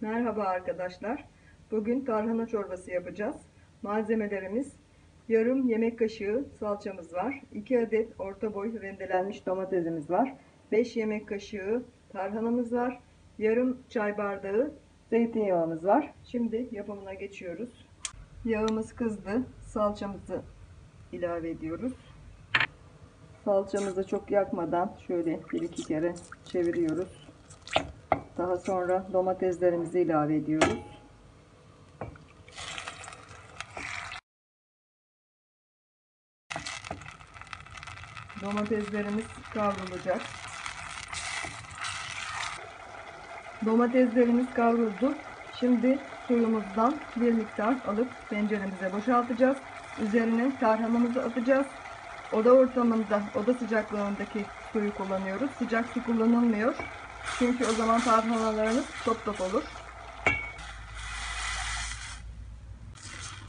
Merhaba arkadaşlar. Bugün tarhana çorbası yapacağız. Malzemelerimiz: yarım yemek kaşığı salçamız var. 2 adet orta boy rendelenmiş domatesimiz var. 5 yemek kaşığı tarhanamız var. Yarım çay bardağı zeytinyağımız var. Şimdi yapımına geçiyoruz. Yağımız kızdı. Salçamızı ilave ediyoruz. Salçamızı çok yakmadan şöyle bir iki kere çeviriyoruz. Daha sonra domateslerimizi ilave ediyoruz. Domateslerimiz kavrulacak. Domateslerimiz kavruldu. Şimdi suyumuzdan bir miktar alıp tenceremize boşaltacağız. Üzerine tarhanamızı atacağız. Oda ortamında, oda sıcaklığındaki suyu kullanıyoruz. Sıcak su kullanılmıyor. Çünkü o zaman tarhanalarımız top top olur.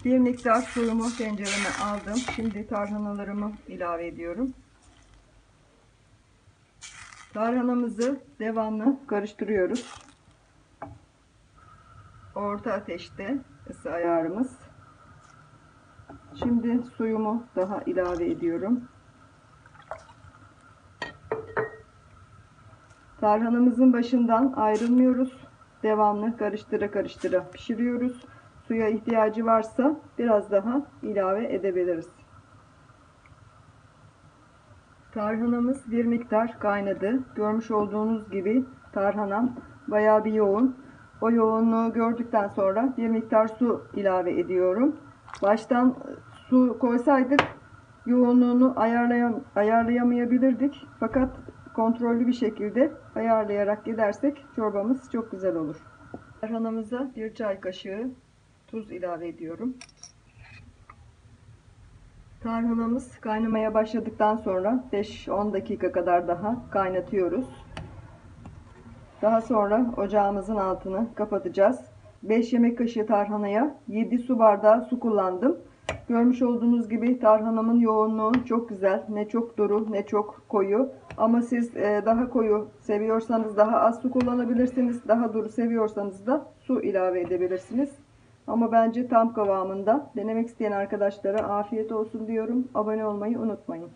Bir miktar suyumu tencereme aldım. Şimdi tarhanalarımı ilave ediyorum. Tarhanamızı devamlı karıştırıyoruz. Orta ateşte ısı ayarımız. Şimdi suyumu daha ilave ediyorum. Tarhanamızın başından ayrılmıyoruz. Devamlı karıştıra karıştıra pişiriyoruz. Suya ihtiyacı varsa biraz daha ilave edebiliriz. Tarhanamız bir miktar kaynadı. Görmüş olduğunuz gibi tarhanam bayağı bir yoğun. O yoğunluğu gördükten sonra bir miktar su ilave ediyorum. Baştan su koysaydık yoğunluğunu ayarlayamayabilirdik. Fakat kontrollü bir şekilde ayarlayarak gidersek çorbamız çok güzel olur. Tarhanamıza bir çay kaşığı tuz ilave ediyorum. Tarhanamız kaynamaya başladıktan sonra 5-10 dakika kadar daha kaynatıyoruz. Daha sonra ocağımızın altını kapatacağız. 5 yemek kaşığı tarhanaya 7 su bardağı su kullandım. Görmüş olduğunuz gibi tarhanamın yoğunluğu çok güzel. Ne çok duru ne çok koyu. Ama siz daha koyu seviyorsanız daha az su kullanabilirsiniz. Daha duru seviyorsanız da su ilave edebilirsiniz. Ama bence tam kıvamında. Denemek isteyen arkadaşlara afiyet olsun diyorum. Abone olmayı unutmayın.